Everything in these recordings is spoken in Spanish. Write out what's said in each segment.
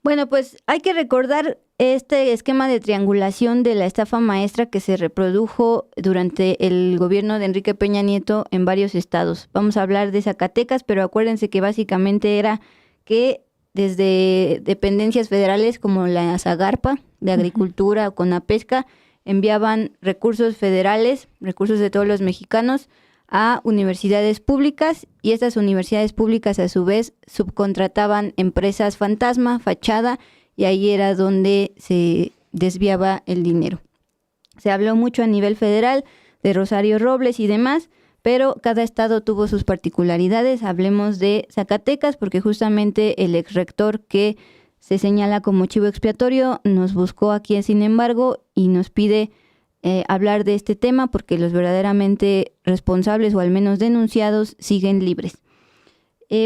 Bueno, pues hay que recordar este esquema de triangulación de la estafa maestra que se reprodujo durante el gobierno de Enrique Peña Nieto en varios estados. Vamos a hablar de Zacatecas, pero acuérdense que básicamente era que desde dependencias federales como la Zagarpa de Agricultura o Conapesca enviaban recursos federales, recursos de todos los mexicanos, a universidades públicas, y estas universidades públicas a su vez subcontrataban empresas fantasma, fachada, y ahí era donde se desviaba el dinero. Se habló mucho a nivel federal de Rosario Robles y demás, pero cada estado tuvo sus particularidades. Hablemos de Zacatecas porque justamente el exrector que se señala como chivo expiatorio nos buscó aquí, sin embargo, y nos pide hablar de este tema porque los verdaderamente responsables o al menos denunciados siguen libres.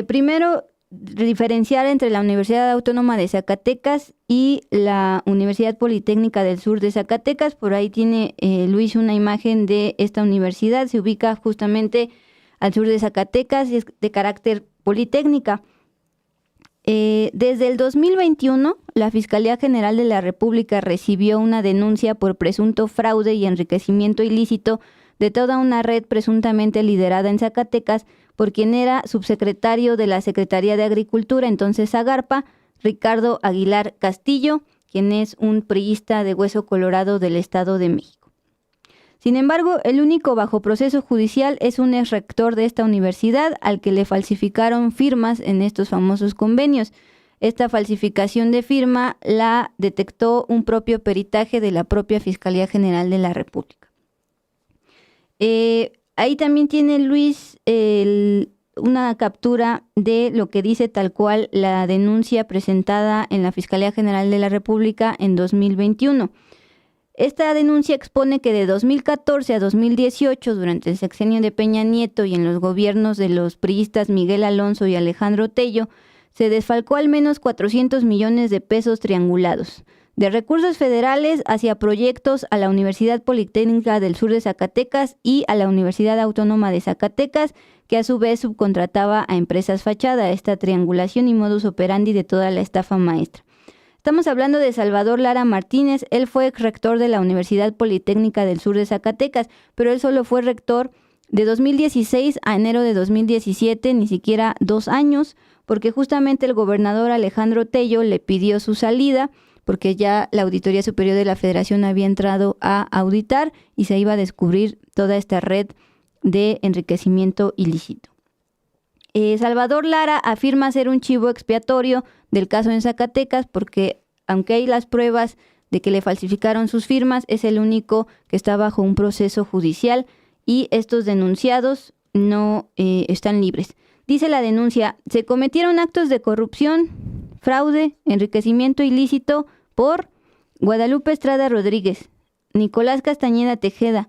Primero, diferenciar entre la Universidad Autónoma de Zacatecas y la Universidad Politécnica del Sur de Zacatecas. Por ahí tiene Luis una imagen de esta universidad, se ubica justamente al sur de Zacatecas y es de carácter politécnica. Desde el 2021, la Fiscalía General de la República recibió una denuncia por presunto fraude y enriquecimiento ilícito de toda una red presuntamente liderada en Zacatecas por quien era subsecretario de la Secretaría de Agricultura, entonces Zagarpa, Ricardo Aguilar Castillo, quien es un priista de hueso colorado del Estado de México. Sin embargo, el único bajo proceso judicial es un exrector de esta universidad al que le falsificaron firmas en estos famosos convenios. Esta falsificación de firma la detectó un propio peritaje de la propia Fiscalía General de la República. Ahí también tiene Luis una captura de lo que dice tal cual la denuncia presentada en la Fiscalía General de la República en 2021. Esta denuncia expone que de 2014 a 2018, durante el sexenio de Peña Nieto y en los gobiernos de los priistas Miguel Alonso y Alejandro Tello, se desfalcó al menos 400 millones de pesos triangulados, de recursos federales hacia proyectos a la Universidad Politécnica del Sur de Zacatecas y a la Universidad Autónoma de Zacatecas, que a su vez subcontrataba a empresas fachada, esta triangulación y modus operandi de toda la estafa maestra. Estamos hablando de Salvador Lara Martínez. Él fue rector de la Universidad Politécnica del Sur de Zacatecas, pero él solo fue rector de 2016 a enero de 2017, ni siquiera 2 años, porque justamente el gobernador Alejandro Tello le pidió su salida, porque ya la Auditoría Superior de la Federación había entrado a auditar y se iba a descubrir toda esta red de enriquecimiento ilícito. Salvador Lara afirma ser un chivo expiatorio del caso en Zacatecas porque, aunque hay las pruebas de que le falsificaron sus firmas, es el único que está bajo un proceso judicial y estos denunciados no están libres. Dice la denuncia: se cometieron actos de corrupción, fraude, enriquecimiento ilícito por Guadalupe Estrada Rodríguez, Nicolás Castañeda Tejeda,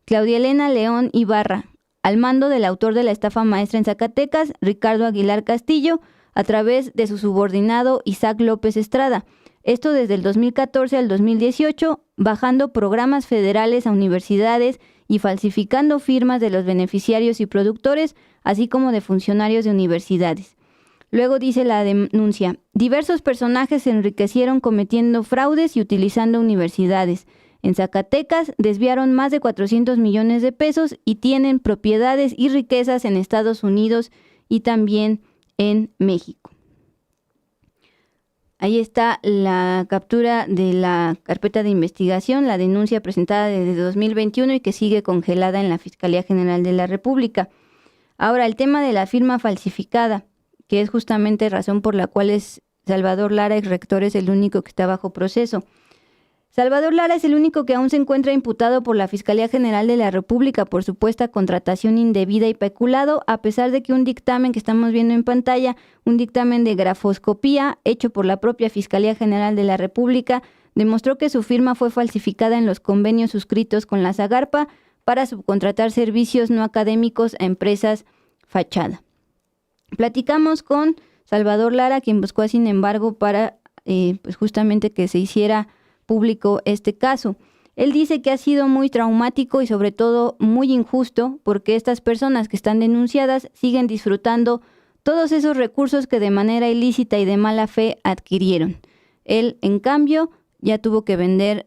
Claudia Elena León Ibarra, al mando del autor de la estafa maestra en Zacatecas, Ricardo Aguilar Castillo, a través de su subordinado Isaac López Estrada. Esto desde el 2014 al 2018, bajando programas federales a universidades y falsificando firmas de los beneficiarios y productores, así como de funcionarios de universidades. Luego dice la denuncia: diversos personajes se enriquecieron cometiendo fraudes y utilizando universidades. En Zacatecas desviaron más de 400 millones de pesos y tienen propiedades y riquezas en Estados Unidos y también en México. Ahí está la captura de la carpeta de investigación, la denuncia presentada desde 2021 y que sigue congelada en la Fiscalía General de la República. Ahora, el tema de la firma falsificada, que es justamente razón por la cual Salvador Lara, exrector, es el único que está bajo proceso. Salvador Lara es el único que aún se encuentra imputado por la Fiscalía General de la República por supuesta contratación indebida y peculado, a pesar de que un dictamen que estamos viendo en pantalla, un dictamen de grafoscopía hecho por la propia Fiscalía General de la República, demostró que su firma fue falsificada en los convenios suscritos con la Zagarpa para subcontratar servicios no académicos a empresas fachada. Platicamos con Salvador Lara, quien buscó, sin embargo, para pues justamente que se hiciera público este caso. Él dice que ha sido muy traumático y sobre todo muy injusto porque estas personas que están denunciadas siguen disfrutando todos esos recursos que de manera ilícita y de mala fe adquirieron. Él, en cambio, ya tuvo que vender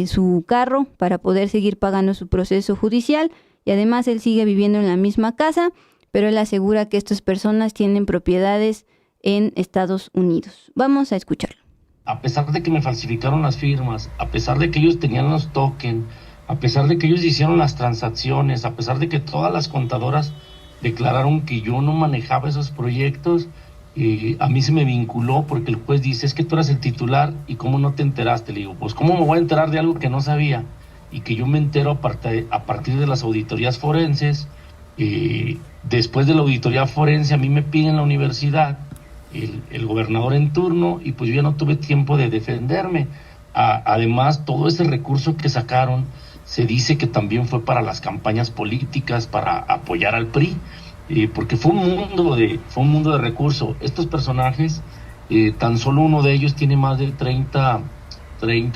su carro para poder seguir pagando su proceso judicial y además él sigue viviendo en la misma casa, pero él asegura que estas personas tienen propiedades en Estados Unidos. Vamos a escucharlo. A pesar de que me falsificaron las firmas, a pesar de que ellos tenían los tokens, a pesar de que ellos hicieron las transacciones, a pesar de que todas las contadoras declararon que yo no manejaba esos proyectos, a mí se me vinculó porque el juez dice, es que tú eras el titular y ¿cómo no te enteraste? Le digo, pues ¿cómo me voy a enterar de algo que no sabía? Y que yo me entero a partir de las auditorías forenses. Después de la auditoría forense a mí me piden la universidad el gobernador en turno y pues yo ya no tuve tiempo de defenderme. Además, todo ese recurso que sacaron se dice que también fue para las campañas políticas, para apoyar al PRI, porque fue un mundo de recursos. Estos personajes, tan solo uno de ellos tiene más de 30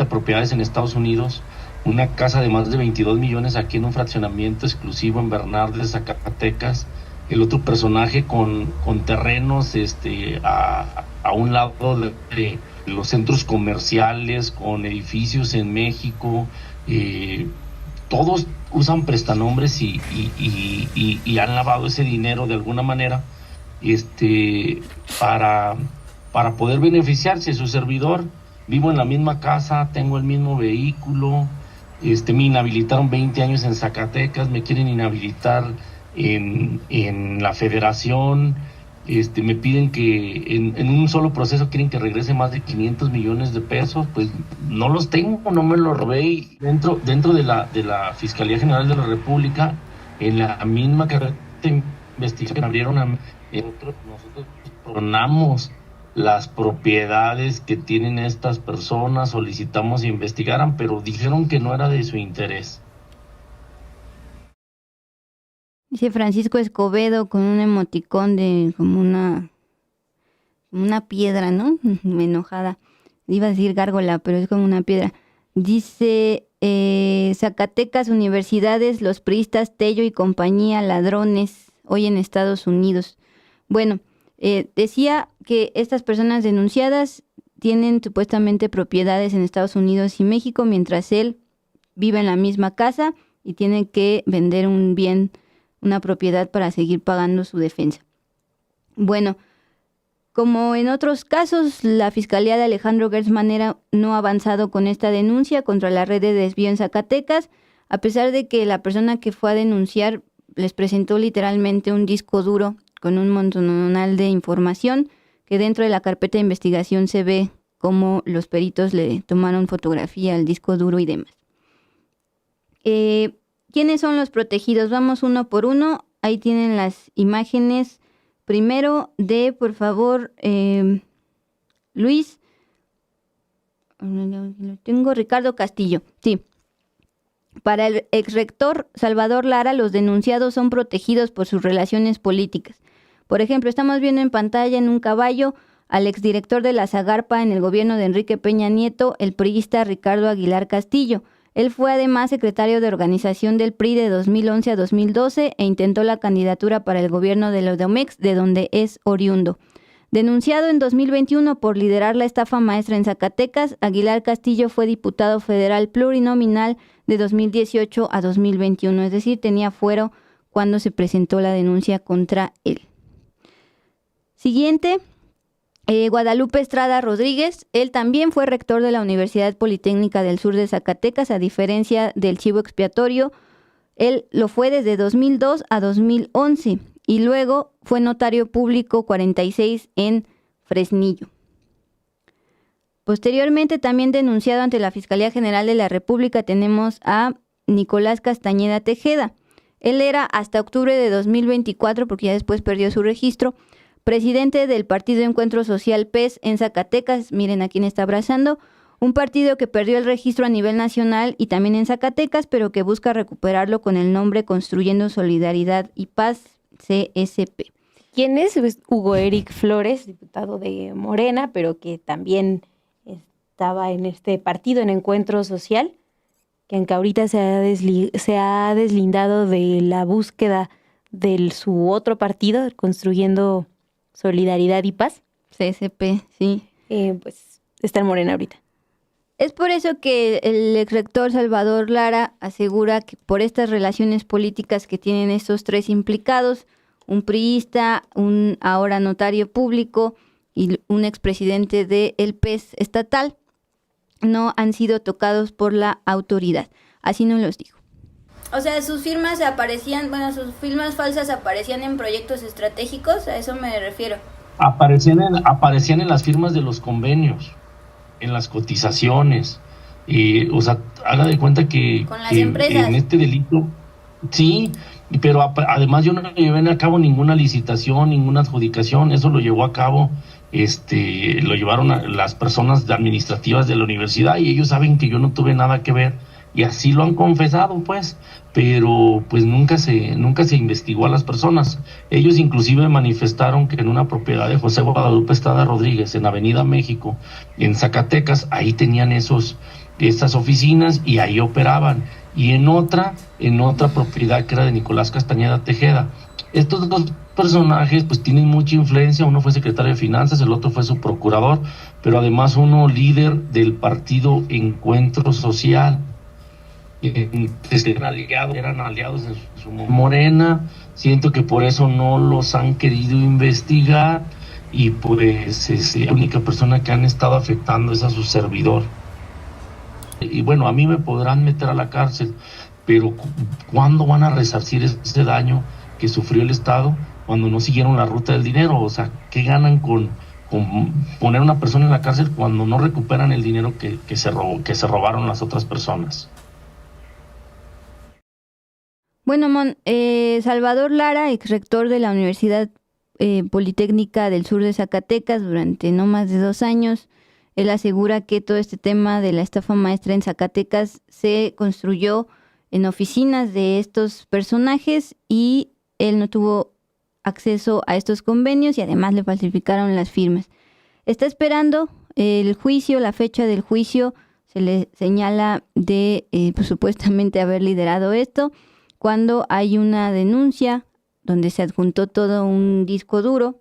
propiedades en Estados Unidos, una casa de más de 22 millones aquí en un fraccionamiento exclusivo en Bernardes, Zacatecas. El otro personaje con terrenos a un lado de los centros comerciales, con edificios en México. Todos usan prestanombres y han lavado ese dinero de alguna manera para poder beneficiarse. Su servidor, vivo en la misma casa, tengo el mismo vehículo, me inhabilitaron 20 años en Zacatecas, me quieren inhabilitar en la federación. Me piden que en un solo proceso quieren que regrese más de 500 millones de pesos, pues no los tengo, no me los robé. Y dentro de la Fiscalía General de la República, en la misma carrera de investigación abrieron nosotros coronamos las propiedades que tienen estas personas, solicitamos que investigaran, pero dijeron que no era de su interés. Dice Francisco Escobedo con un emoticón de como una piedra, ¿no? Enojada. Iba a decir gárgola, pero es como una piedra. Dice Zacatecas, universidades, los priistas, Tello y compañía, ladrones, hoy en Estados Unidos. Bueno, decía que estas personas denunciadas tienen supuestamente propiedades en Estados Unidos y México, mientras él vive en la misma casa y tiene que vender un bien, una propiedad para seguir pagando su defensa. Bueno, como en otros casos, la Fiscalía de Alejandro Gertz Manera no ha avanzado con esta denuncia contra la red de desvío en Zacatecas, a pesar de que la persona que fue a denunciar les presentó literalmente un disco duro con un montonal de información que dentro de la carpeta de investigación se ve cómo los peritos le tomaron fotografía al disco duro y demás. ¿Quiénes son los protegidos? Vamos uno por uno. Ahí tienen las imágenes. Primero por favor, Luis. Lo tengo, Ricardo Castillo. Sí. Para el exrector Salvador Lara, los denunciados son protegidos por sus relaciones políticas. Por ejemplo, estamos viendo en pantalla en un caballo al exdirector de la Zagarpa en el gobierno de Enrique Peña Nieto, el priista Ricardo Aguilar Castillo. Él fue además secretario de organización del PRI de 2011 a 2012 e intentó la candidatura para el gobierno de Edomex, de donde es oriundo. Denunciado en 2021 por liderar la estafa maestra en Zacatecas, Aguilar Castillo fue diputado federal plurinominal de 2018 a 2021, es decir, tenía fuero cuando se presentó la denuncia contra él. Siguiente, Guadalupe Estrada Rodríguez. Él también fue rector de la Universidad Politécnica del Sur de Zacatecas, a diferencia del chivo expiatorio. Él lo fue desde 2002 a 2011 y luego fue notario público 46 en Fresnillo. Posteriormente, también denunciado ante la Fiscalía General de la República, tenemos a Nicolás Castañeda Tejeda. Él era hasta octubre de 2024, porque ya después perdió su registro, presidente del Partido Encuentro Social PES en Zacatecas. Miren a quién está abrazando. Un partido que perdió el registro a nivel nacional y también en Zacatecas, pero que busca recuperarlo con el nombre Construyendo Solidaridad y Paz, CSP. ¿Quién es? Es Hugo Eric Flores, diputado de Morena, pero que también estaba en este partido, en Encuentro Social, que aunque ahorita se ha deslindado de la búsqueda de su otro partido, Construyendo Solidaridad y Paz. CSP, sí. Pues está en Morena ahorita. Es por eso que el exrector Salvador Lara asegura que por estas relaciones políticas que tienen estos tres implicados, un priista, un ahora notario público y un expresidente del PES estatal, no han sido tocados por la autoridad. Así nos los dijo. O sea, sus firmas sus firmas falsas aparecían en proyectos estratégicos, a eso me refiero. Aparecían en las firmas de los convenios, en las cotizaciones, o sea, haga de cuenta que, con las que empresas. En este delito, sí, pero además yo no llevé a cabo ninguna licitación, ninguna adjudicación, eso lo llevó a cabo, lo llevaron a las personas administrativas de la universidad y ellos saben que yo no tuve nada que ver y así lo han confesado, pues, pero pues nunca se investigó a las personas. Ellos inclusive manifestaron que en una propiedad de José Guadalupe Estrada Rodríguez, en Avenida México, en Zacatecas, ahí tenían estas oficinas y ahí operaban. Y en otra propiedad que era de Nicolás Castañeda Tejeda. Estos dos personajes pues tienen mucha influencia, uno fue secretario de Finanzas, el otro fue su procurador, pero además uno líder del partido Encuentro Social. Eran aliados en su Morena, siento que por eso no los han querido investigar y pues la única persona que han estado afectando es a su servidor. Y bueno, a mí me podrán meter a la cárcel, pero ¿cuándo van a resarcir ese daño que sufrió el Estado cuando no siguieron la ruta del dinero? O sea, ¿qué ganan con poner a una persona en la cárcel cuando no recuperan el dinero que se robaron las otras personas? Bueno, Salvador Lara, exrector de la Universidad Politécnica del Sur de Zacatecas durante no más de 2 años, él asegura que todo este tema de la estafa maestra en Zacatecas se construyó en oficinas de estos personajes y él no tuvo acceso a estos convenios y además le falsificaron las firmas. Está esperando el juicio, la fecha del juicio, se le señala de pues, supuestamente haber liderado esto, cuando hay una denuncia donde se adjuntó todo un disco duro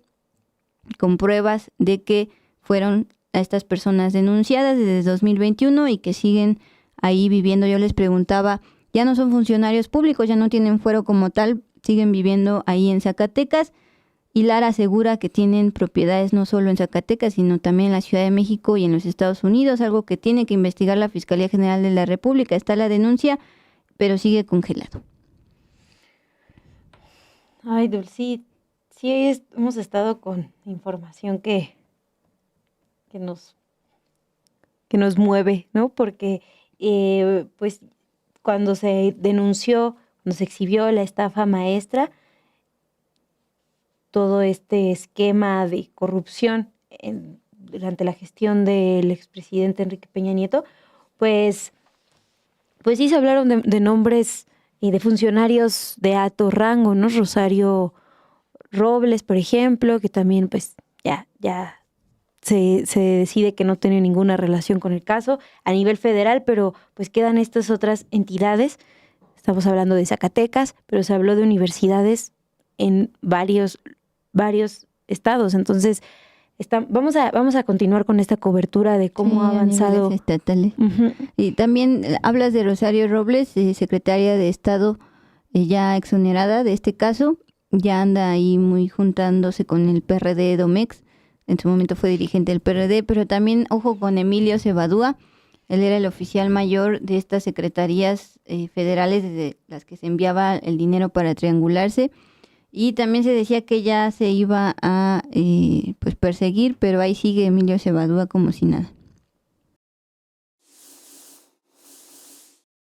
con pruebas de que fueron a estas personas denunciadas desde 2021 y que siguen ahí viviendo. Yo les preguntaba, ya no son funcionarios públicos, ya no tienen fuero como tal, siguen viviendo ahí en Zacatecas, y Lara asegura que tienen propiedades no solo en Zacatecas, sino también en la Ciudad de México y en los Estados Unidos, algo que tiene que investigar la Fiscalía General de la República. Está la denuncia, pero sigue congelado. Ay, Dulce, sí hemos estado con información que nos mueve, ¿no? Porque pues cuando se denunció, cuando se exhibió la estafa maestra, todo este esquema de corrupción durante la gestión del expresidente Enrique Peña Nieto, pues sí se hablaron de nombres y de funcionarios de alto rango, ¿no? Rosario Robles, por ejemplo, que también pues ya se decide que no tiene ninguna relación con el caso a nivel federal, pero pues quedan estas otras entidades. Estamos hablando de Zacatecas, pero se habló de universidades en varios estados. Entonces, vamos a continuar con esta cobertura de cómo ha avanzado. Estatales. Uh-huh. Y también hablas de Rosario Robles, secretaria de Estado, ya exonerada de este caso, ya anda ahí muy juntándose con el PRD Domex. En su momento fue dirigente del PRD, pero también, ojo, con Emilio Cebadúa. Él era el oficial mayor de estas secretarías federales desde las que se enviaba el dinero para triangularse. Y también se decía que ya se iba a pues perseguir, pero ahí sigue Emilio Cebadúa como si nada.